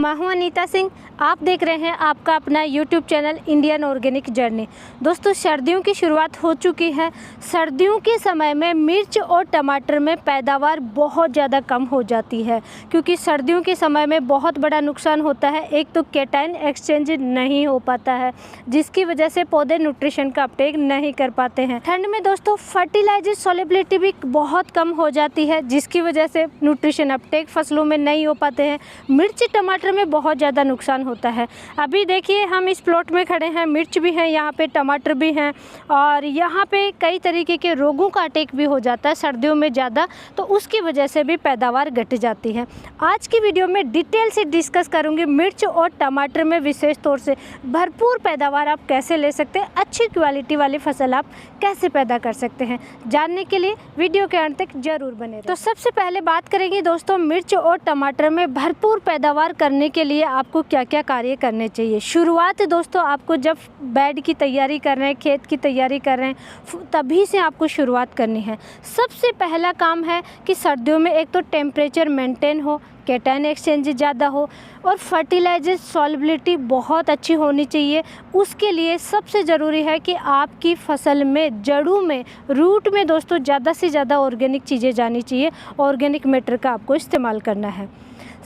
मैं हूं अनीता सिंह। आप देख रहे हैं आपका अपना YouTube channel Indian organic journey. दोस्तों, सर्दियों की शुरुआत हो चुकी है। सर्दियों के समय में मिर्च और टमाटर में पैदावार बहुत ज़्यादा कम हो जाती है, क्योंकि सर्दियों के समय में बहुत बड़ा नुकसान होता है। एक तो कैटाइन एक्सचेंज नहीं हो पाता है, जिसकी वजह से पौधे न्यूट्रिशन का अपटेक नहीं कर पाते हैं। ठंड में दोस्तों फर्टिलाइजर सॉल्युबिलिटी भी बहुत कम हो जाती है, जिसकी वजह से न्यूट्रिशन अपटेक फसलों में नहीं हो पाते हैं। मिर्च टमाटर में बहुत ज़्यादा नुकसान होता है। अभी देखिए, हम इस प्लॉट में खड़े हैं, मिर्च भी है, यहाँ पे टमाटर भी हैं, और यहाँ पे कई तरीके के रोगों का अटैक भी हो जाता है सर्दियों में ज़्यादा, तो उसकी वजह से भी पैदावार घट जाती है। आज की वीडियो में डिटेल से डिस्कस करूँगी मिर्च और टमाटर में विशेष तौर से भरपूर पैदावार आप कैसे ले सकते हैं, अच्छी क्वालिटी वाली फसल आप कैसे पैदा कर सकते हैं। जानने के लिए वीडियो के अंत तक जरूर बने रहें। तो सबसे पहले बात करेंगे दोस्तों, मिर्च और टमाटर में भरपूर पैदावार करने के लिए आपको क्या क्या कार्य करने चाहिए। शुरुआत दोस्तों, आपको जब बेड की तैयारी कर रहे हैं, खेत की तैयारी कर रहे हैं, तभी से आपको शुरुआत करनी है। सबसे पहला काम है कि सर्दियों में एक तो टेम्परेचर मेंटेन हो, कैटाइन एक्सचेंज ज़्यादा हो और फर्टिलाइजर सॉल्युबिलिटी बहुत अच्छी होनी चाहिए। उसके लिए सबसे ज़रूरी है कि आपकी फसल में जड़ों में, रूट में दोस्तों ज़्यादा से ज़्यादा ऑर्गेनिक चीज़ें जानी चाहिए। ऑर्गेनिक मैटर का आपको इस्तेमाल करना है।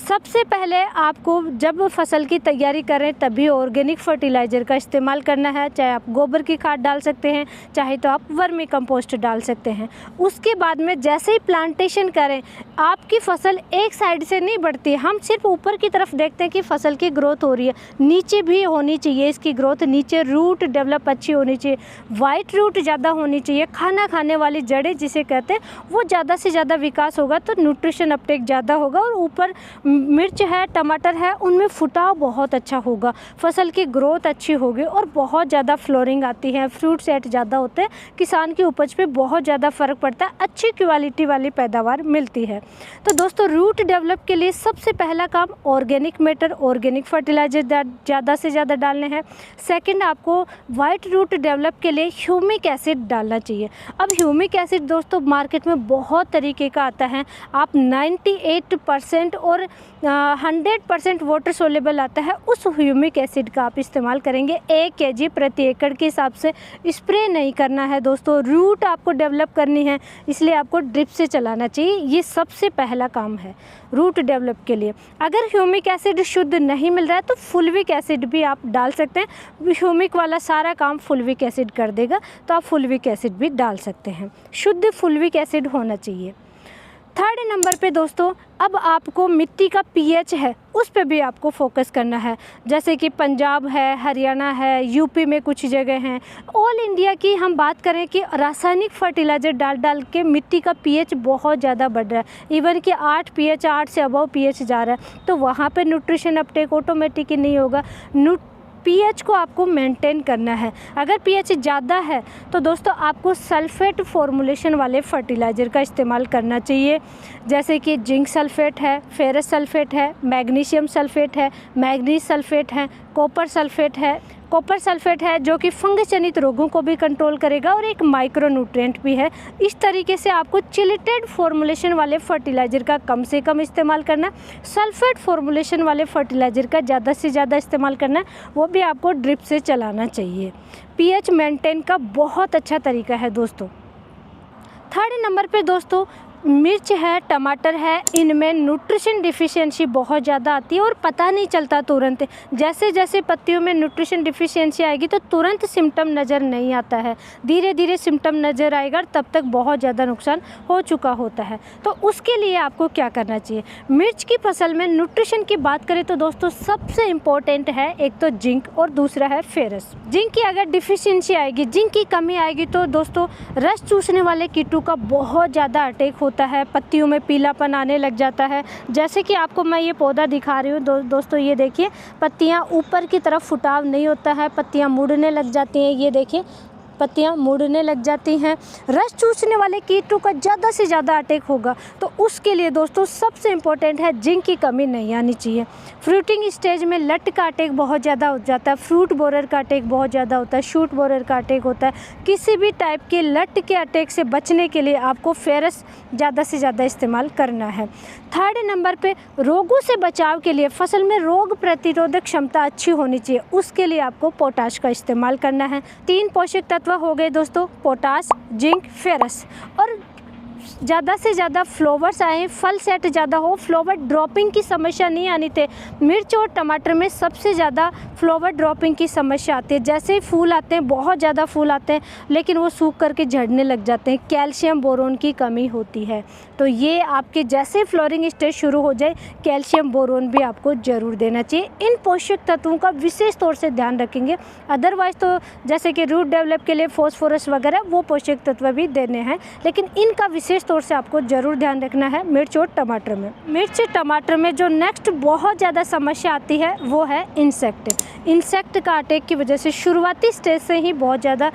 सबसे पहले आपको जब फसल की तैयारी करें तभी ऑर्गेनिक फर्टिलाइज़र का इस्तेमाल करना है। चाहे आप गोबर की खाद डाल सकते हैं, चाहे तो आप वर्मी कंपोस्ट डाल सकते हैं। उसके बाद में जैसे ही प्लांटेशन करें, आपकी फसल एक साइड से नहीं बढ़ती है। हम सिर्फ ऊपर की तरफ देखते हैं कि फसल की ग्रोथ हो रही है, नीचे भी होनी चाहिए इसकी ग्रोथ। नीचे रूट डेवलप अच्छी होनी चाहिए, वाइट रूट ज़्यादा होनी चाहिए, खाना खाने वाली जड़ें जिसे कहते हैं वो ज़्यादा से ज़्यादा विकास होगा तो न्यूट्रिशन अपटेक ज़्यादा होगा। और ऊपर मिर्च है, टमाटर है, उनमें फुटाव बहुत अच्छा होगा, फसल की ग्रोथ अच्छी होगी और बहुत ज़्यादा फ्लोरिंग आती है, फ्रूट सेट ज़्यादा होते हैं, किसान की उपज पे बहुत ज़्यादा फ़र्क पड़ता है, अच्छी क्वालिटी वाली पैदावार मिलती है। तो दोस्तों, रूट डेवलप के लिए सबसे पहला काम ऑर्गेनिक मैटर, ऑर्गेनिक फर्टिलाइजर ज़्यादा से ज़्यादा डालने हैं। सेकेंड, आपको वाइट रूट डेवलप के लिए ह्यूमिक एसिड डालना चाहिए। अब ह्यूमिक एसिड दोस्तों मार्केट में बहुत तरीके का आता है। आप 98% और 100% वाटर सोल्यूबल आता है, उस ह्यूमिक एसिड का आप इस्तेमाल करेंगे। 1 kg प्रति एकड़ के हिसाब से स्प्रे नहीं करना है दोस्तों। रूट आपको डेवलप करनी है, इसलिए आपको ड्रिप से चलाना चाहिए। ये सबसे पहला काम है रूट डेवलप के लिए। अगर ह्यूमिक एसिड शुद्ध नहीं मिल रहा है तो फुल्विक एसिड भी आप डाल सकते हैं। ह्यूमिक वाला सारा काम फुल्विक एसिड कर देगा, तो आप फुल्विक एसिड भी डाल सकते हैं। शुद्ध फुल्विक एसिड होना चाहिए। थर्ड नंबर पे दोस्तों, अब आपको मिट्टी का पीएच है, उस पे भी आपको फोकस करना है। जैसे कि पंजाब है, हरियाणा है, यूपी में कुछ जगह हैं। ऑल इंडिया की हम बात करें कि रासायनिक फर्टिलाइज़र डाल के मिट्टी का पीएच बहुत ज़्यादा बढ़ रहा है। इवन कि 8 pH, 8 से अबव पीएच जा रहा है, तो वहाँ पे न्यूट्रिशन अपटेक ऑटोमेटिक ही नहीं होगा। पीएच को आपको मेंटेन करना है। अगर पीएच ज़्यादा है तो दोस्तों आपको सल्फेट फॉर्मुलेशन वाले फर्टिलाइज़र का इस्तेमाल करना चाहिए। जैसे कि जिंक सल्फेट है, फेरस सल्फेट है, मैग्नीशियम सल्फेट है, मैग्नीज सल्फेट है, कॉपर सल्फेट है। कॉपर सल्फेट है जो कि फंगस जनित रोगों को भी कंट्रोल करेगा और एक माइक्रो न्यूट्रिएंट भी है। इस तरीके से आपको चिलेटेड फॉर्मुलेशन वाले फर्टिलाइज़र का कम से कम इस्तेमाल करना है। सल्फेट फॉर्मुलेशन वाले फर्टिलाइज़र का ज़्यादा से ज़्यादा इस्तेमाल करना है, वो भी आपको ड्रिप से चलाना चाहिए। पीएच मेंटेन का बहुत अच्छा तरीका है दोस्तों। थर्ड नंबर पे दोस्तों, मिर्च है, टमाटर है, इनमें न्यूट्रिशन डिफिशियंसी बहुत ज़्यादा आती है और पता नहीं चलता तुरंत। जैसे जैसे पत्तियों में न्यूट्रिशन डिफिशियंसी आएगी तो तुरंत सिम्टम नज़र नहीं आता है, धीरे धीरे सिम्टम नज़र आएगा, तब तक बहुत ज़्यादा नुकसान हो चुका होता है। तो उसके लिए आपको क्या करना चाहिए। मिर्च की फसल में न्यूट्रिशन की बात करें तो दोस्तों सबसे इम्पोर्टेंट है एक तो जिंक और दूसरा है फेरस। जिंक की अगर डिफिशियंसी आएगी, जिंक की कमी आएगी तो दोस्तों रस चूसने वाले कीटों का बहुत ज़्यादा अटैक होता है, पत्तियों में पीलापन आने लग जाता है। जैसे कि आपको मैं ये पौधा दिखा रही हूँ दोस्तों, ये देखिए पत्तियाँ ऊपर की तरफ फुटाव नहीं होता है, पत्तियाँ मुड़ने लग जाती हैं। ये देखिए पत्तियां मुड़ने लग जाती हैं, रस चूसने वाले कीटों का ज़्यादा से ज़्यादा अटैक होगा। तो उसके लिए दोस्तों सबसे इम्पोर्टेंट है जिंक की कमी नहीं आनी चाहिए। फ्रूटिंग स्टेज में लट का अटैक बहुत ज़्यादा हो जाता है, फ्रूट बोरर का अटैक बहुत ज़्यादा होता है, शूट बोरर का अटैक होता है। किसी भी टाइप के लट के अटैक से बचने के लिए आपको फेरस ज़्यादा से ज़्यादा इस्तेमाल करना है। थर्ड नंबर पे रोगों से बचाव के लिए फसल में रोग प्रतिरोधक क्षमता अच्छी होनी चाहिए, उसके लिए आपको पोटाश का इस्तेमाल करना है। 3 पोषक तत्व हो गए दोस्तों, पोटाश, जिंक, फेरस। और ज़्यादा से ज़्यादा फ्लावर्स आए, फल सेट ज़्यादा हो, फ्लावर ड्रॉपिंग की समस्या नहीं आनी थे। मिर्च और टमाटर में सबसे ज़्यादा फ्लावर ड्रॉपिंग की समस्या आती है। जैसे ही फूल आते हैं, बहुत ज़्यादा फूल आते हैं, लेकिन वो सूख करके झड़ने लग जाते हैं, कैल्शियम बोरोन की कमी होती है। तो ये आपके जैसे फ्लोरिंग स्टेज शुरू हो जाए, कैल्शियम बोरोन भी आपको ज़रूर देना चाहिए। इन पोषक तत्वों का विशेष तौर से ध्यान रखेंगे। अदरवाइज़ तो जैसे कि रूट डेवलप के लिए फॉस्फोरस वगैरह वो पोषक तत्व भी देने हैं, लेकिन इनका विशेष तौर से आपको ज़रूर ध्यान रखना है मिर्च और टमाटर में। मिर्च टमाटर में जो नेक्स्ट बहुत ज़्यादा समस्या आती है वो है इंसेक्ट का अटैक की वजह से शुरुआती स्टेज से ही बहुत ज़्यादा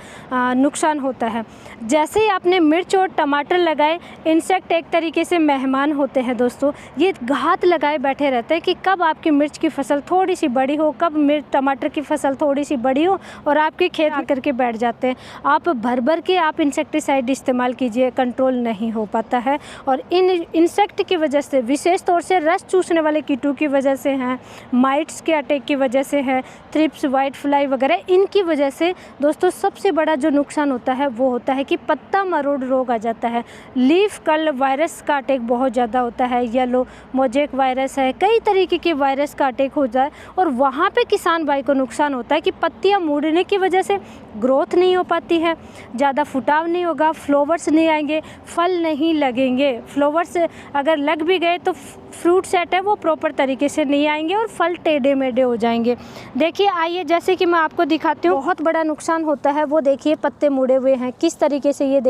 नुकसान होता है। जैसे ही आपने मिर्च और टमाटर लगाए, इंसेक्ट एक तरीके से मेहमान होते हैं दोस्तों। ये घात लगाए बैठे रहते हैं कि कब आपकी मिर्च की फसल थोड़ी सी बड़ी हो, कब मिर्च टमाटर की फसल थोड़ी सी बड़ी हो, और आपके खेत आकर के बैठ जाते हैं। आप भर के आप इंसेक्टिसाइड इस्तेमाल कीजिए, कंट्रोल नहीं हो पाता है। और इन इंसेक्ट की वजह से, विशेष तौर से रस चूसने वाले कीटों की वजह से हैं, माइट्स के अटैक की वजह से है, थ्रिप्स, वाइट फ्लाई वगैरह, इनकी वजह से दोस्तों सबसे बड़ा जो नुकसान होता है वो होता है कि पत्ता मरोड़ रोग आ जाता है। लीफ कर्ल वायरस का अटैक बहुत ज़्यादा होता है, येलो मोजेक वायरस है, कई तरीके के वायरस का अटैक हो जाए और वहाँ पे किसान भाई को नुकसान होता है कि पत्तियाँ मुड़ने की वजह से ग्रोथ नहीं हो पाती है, ज़्यादा फुटाव नहीं होगा, फ्लावर्स नहीं आएंगे, फल नहीं लगेंगे। फ्लावर्स अगर लग भी गए तो फ्रूट सेट है वो प्रॉपर तरीके से नहीं आएंगे और फल टेढ़े मेढ़े हो जाएंगे। देखिए, आइए जैसे कि मैं आपको दिखाती हूँ, बहुत बड़ा नुकसान होता है वो देखिए, पत्ते मुड़े हुए हैं किस तरीके से। ये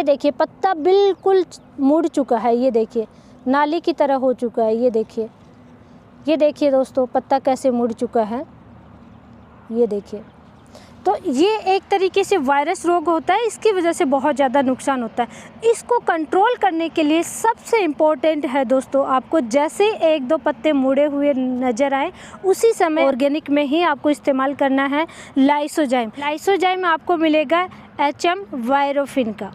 देखिए पत्ता बिल्कुल मुड़ चुका है, ये देखिए नाली की तरह हो चुका है। ये देखिए दोस्तों पत्ता कैसे मुड़ चुका है, ये देखिए। तो ये एक तरीके से वायरस रोग होता है, इसकी वजह से बहुत ज़्यादा नुकसान होता है। इसको कंट्रोल करने के लिए सबसे इम्पोर्टेंट है दोस्तों, आपको जैसे 1-2 पत्ते मुड़े हुए नज़र आए उसी समय ऑर्गेनिक में ही आपको इस्तेमाल करना है लाइसोजाइम आपको मिलेगा HM वायरोफिन का।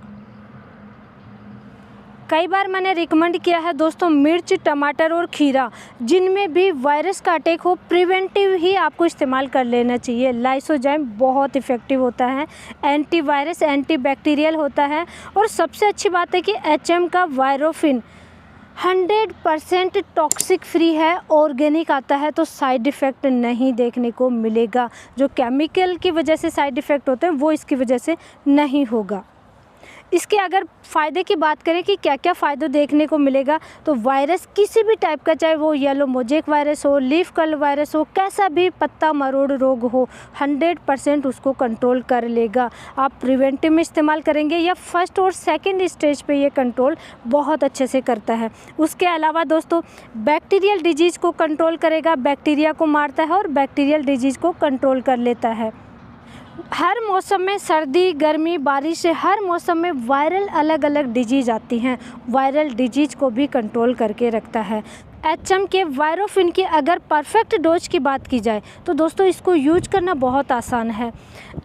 कई बार मैंने रिकमेंड किया है दोस्तों, मिर्च, टमाटर और खीरा जिनमें भी वायरस का अटैक हो, प्रिवेंटिव ही आपको इस्तेमाल कर लेना चाहिए। लाइसोजाइम बहुत इफ़ेक्टिव होता है, एंटीवायरस, एंटीबैक्टीरियल होता है। और सबसे अच्छी बात है कि HM का वायरोफिन 100% टॉक्सिक फ्री है, ऑर्गेनिक आता है, तो साइड इफ़ेक्ट नहीं देखने को मिलेगा। जो केमिकल की वजह से साइड इफ़ेक्ट होते हैं वो इसकी वजह से नहीं होगा। इसके अगर फ़ायदे की बात करें कि क्या क्या फ़ायदे देखने को मिलेगा, तो वायरस किसी भी टाइप का, चाहे वो येलो मोजेक वायरस हो, लीफ कर्ल वायरस हो, कैसा भी पत्ता मरोड़ रोग हो, 100% उसको कंट्रोल कर लेगा। आप प्रिवेंटिव में इस्तेमाल करेंगे या फर्स्ट और सेकंड स्टेज पे ये कंट्रोल बहुत अच्छे से करता है। उसके अलावा दोस्तों बैक्टीरियल डिजीज़ को कंट्रोल करेगा, बैक्टीरिया को मारता है और बैक्टीरियल डिजीज़ को कंट्रोल कर लेता है। हर मौसम में, सर्दी, गर्मी, बारिश से हर मौसम में वायरल अलग अलग डिजीज़ आती हैं, वायरल डिजीज़ को भी कंट्रोल करके रखता है। HM के वायरोफिन की अगर परफेक्ट डोज की बात की जाए तो दोस्तों इसको यूज करना बहुत आसान है।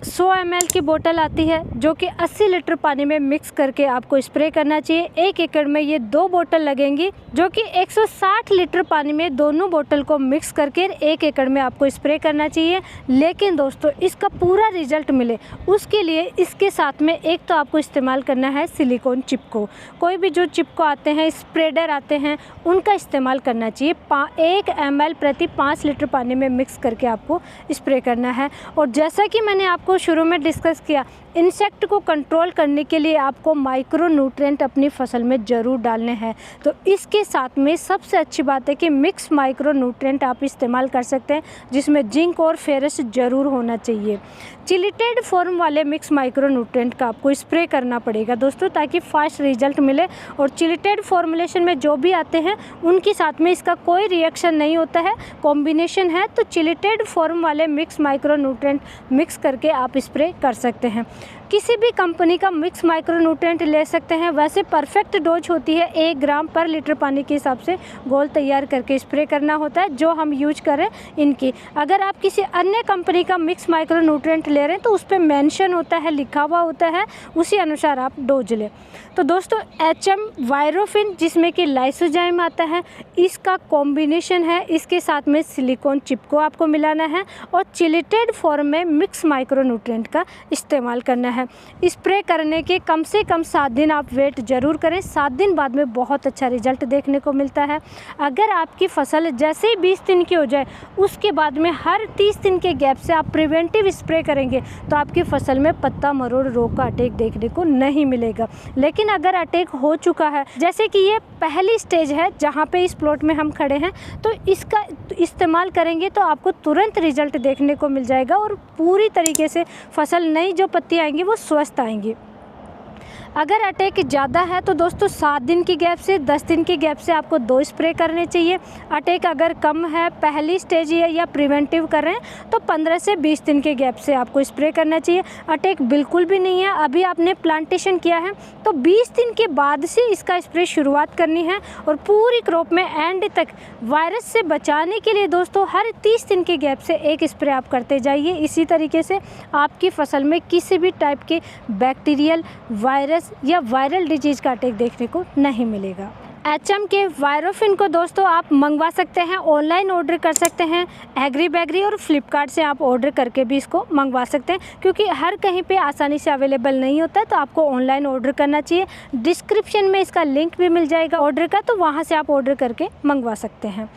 100 ml की बोतल आती है जो कि 80 लीटर पानी में मिक्स करके आपको स्प्रे करना चाहिए। 1 एकड़ में ये 2 बोतल लगेंगी जो कि 160 लीटर पानी में दोनों बोतल को मिक्स करके 1 एकड़ में आपको स्प्रे करना चाहिए। लेकिन दोस्तों इसका पूरा रिजल्ट मिले उसके लिए इसके साथ में एक तो आपको इस्तेमाल करना है सिलिकॉन चिपको। कोई भी जो चिपको आते हैं, स्प्रेडर आते हैं, उनका इस्तेमाल करना चाहिए। 1 ml प्रति 5 लीटर पानी में मिक्स करके आपको स्प्रे करना है। और जैसा कि मैंने आपको शुरू में डिस्कस किया, इंसेक्ट को कंट्रोल करने के लिए आपको माइक्रो न्यूट्रिएंट अपनी फसल में ज़रूर डालने हैं। तो इसके साथ में सबसे अच्छी बात है कि मिक्स माइक्रो न्यूट्रिएंट आप इस्तेमाल कर सकते हैं जिसमें जिंक और फेरस ज़रूर होना चाहिए। चिलिटेड फॉर्म वाले मिक्स माइक्रो न्यूट्रिएंट का आपको स्प्रे करना पड़ेगा दोस्तों ताकि फास्ट रिजल्ट मिले। और चिलिटेड फॉर्मुलेशन में जो भी आते हैं उनकी साथ साथ में इसका कोई रिएक्शन नहीं होता है, कॉम्बिनेशन है, तो चिलेटेड फॉर्म वाले मिक्स माइक्रोन्यूट्रेंट मिक्स करके आप स्प्रे कर सकते हैं। किसी भी कंपनी का मिक्स माइक्रोन्यूट्रेंट ले सकते हैं। वैसे परफेक्ट डोज होती है 1 ग्राम पर लीटर पानी के हिसाब से घोल तैयार करके स्प्रे करना होता है, जो हम यूज करें इनकी। अगर आप किसी अन्य कंपनी का मिक्स माइक्रोन्यूट्रेंट ले रहे हैं तो उस पर मेंशन होता है, लिखा हुआ होता है, उसी अनुसार आप डोज लें। तो दोस्तों HM वायरोफिन जिसमें कि लाइसोजाइम आता है, इसका कॉम्बिनेशन है, इसके साथ में सिलिकॉन चिप को आपको मिलाना है और चिलेटेड फॉर्म में मिक्स माइक्रोन्यूट्रेंट का इस्तेमाल करना है। स्प्रे करने के कम से कम 7 दिन आप वेट ज़रूर करें। 7 दिन बाद में बहुत अच्छा रिजल्ट देखने को मिलता है। अगर आपकी फसल जैसे ही 20 दिन की हो जाए, उसके बाद में हर 30 दिन के गैप से आप प्रिवेंटिव स्प्रे करेंगे तो आपकी फसल में पत्ता मरोड़ रोग का अटैक देखने को नहीं मिलेगा। लेकिन अगर अटैक हो चुका है, जैसे कि ये पहली स्टेज है जहाँ पे इस प्लॉट में हम खड़े हैं, तो इसका इस्तेमाल करेंगे तो आपको तुरंत रिजल्ट देखने को मिल जाएगा और पूरी तरीके से फसल, नई जो पत्ती आएंगी वो स्वस्थ आएंगी। अगर अटैक ज़्यादा है तो दोस्तों 7 दिन की गैप से 10 दिन की गैप से आपको 2 स्प्रे करने चाहिए। अटैक अगर कम है, पहली स्टेज है या प्रिवेंटिव कर रहे हैं, तो 15 से 20 दिन के गैप से आपको स्प्रे करना चाहिए। अटैक बिल्कुल भी नहीं है, अभी आपने प्लांटेशन किया है तो 20 दिन के बाद से इसका स्प्रे शुरुआत करनी है और पूरी क्रॉप में एंड तक वायरस से बचाने के लिए दोस्तों हर 30 दिन के गैप से 1 स्प्रे आप करते जाइए। इसी तरीके से आपकी फसल में किसी भी टाइप के बैक्टीरियल, वायरस या वायरल डिजीज़ का अटैक देखने को नहीं मिलेगा। HM के वायरोफिन को दोस्तों आप मंगवा सकते हैं, ऑनलाइन ऑर्डर कर सकते हैं। एग्री बैगरी और फ्लिपकार्ट से आप ऑर्डर करके भी इसको मंगवा सकते हैं, क्योंकि हर कहीं पे आसानी से अवेलेबल नहीं होता है, तो आपको ऑनलाइन ऑर्डर करना चाहिए। डिस्क्रिप्शन में इसका लिंक भी मिल जाएगा ऑर्डर का, तो वहाँ से आप ऑर्डर करके मंगवा सकते हैं।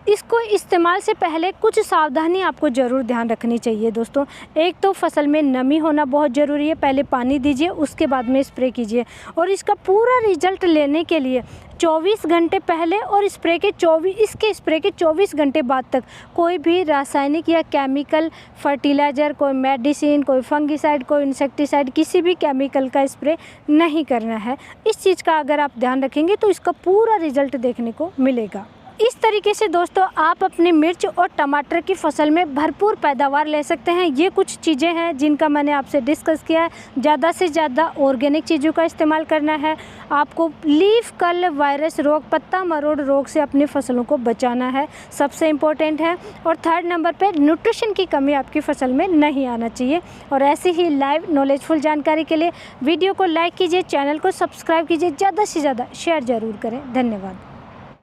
इसको इस्तेमाल से पहले कुछ सावधानी आपको ज़रूर ध्यान रखनी चाहिए दोस्तों। एक तो फसल में नमी होना बहुत ज़रूरी है, पहले पानी दीजिए, उसके बाद में स्प्रे कीजिए। और इसका पूरा रिजल्ट लेने के लिए 24 घंटे पहले और इसके स्प्रे के 24 घंटे बाद तक कोई भी रासायनिक या केमिकल फर्टिलाइज़र, कोई मेडिसिन, कोई फंगिसाइड, कोई इंसेक्टिसाइड, किसी भी केमिकल का स्प्रे नहीं करना है। इस चीज़ का अगर आप ध्यान रखेंगे तो इसका पूरा रिजल्ट देखने को मिलेगा। इस तरीके से दोस्तों आप अपनी मिर्च और टमाटर की फसल में भरपूर पैदावार ले सकते हैं। ये कुछ चीज़ें हैं जिनका मैंने आपसे डिस्कस किया है। ज़्यादा से ज़्यादा ऑर्गेनिक चीज़ों का इस्तेमाल करना है। आपको लीफ कर्ल वायरस रोग, पत्ता मरोड़ रोग से अपनी फसलों को बचाना है, सबसे इम्पोर्टेंट है। और 3rd नंबर पर न्यूट्रिशन की कमी आपकी फसल में नहीं आना चाहिए। और ऐसी ही लाइव नॉलेजफुल जानकारी के लिए वीडियो को लाइक कीजिए, चैनल को सब्सक्राइब कीजिए, ज़्यादा से ज़्यादा शेयर ज़रूर करें। धन्यवाद।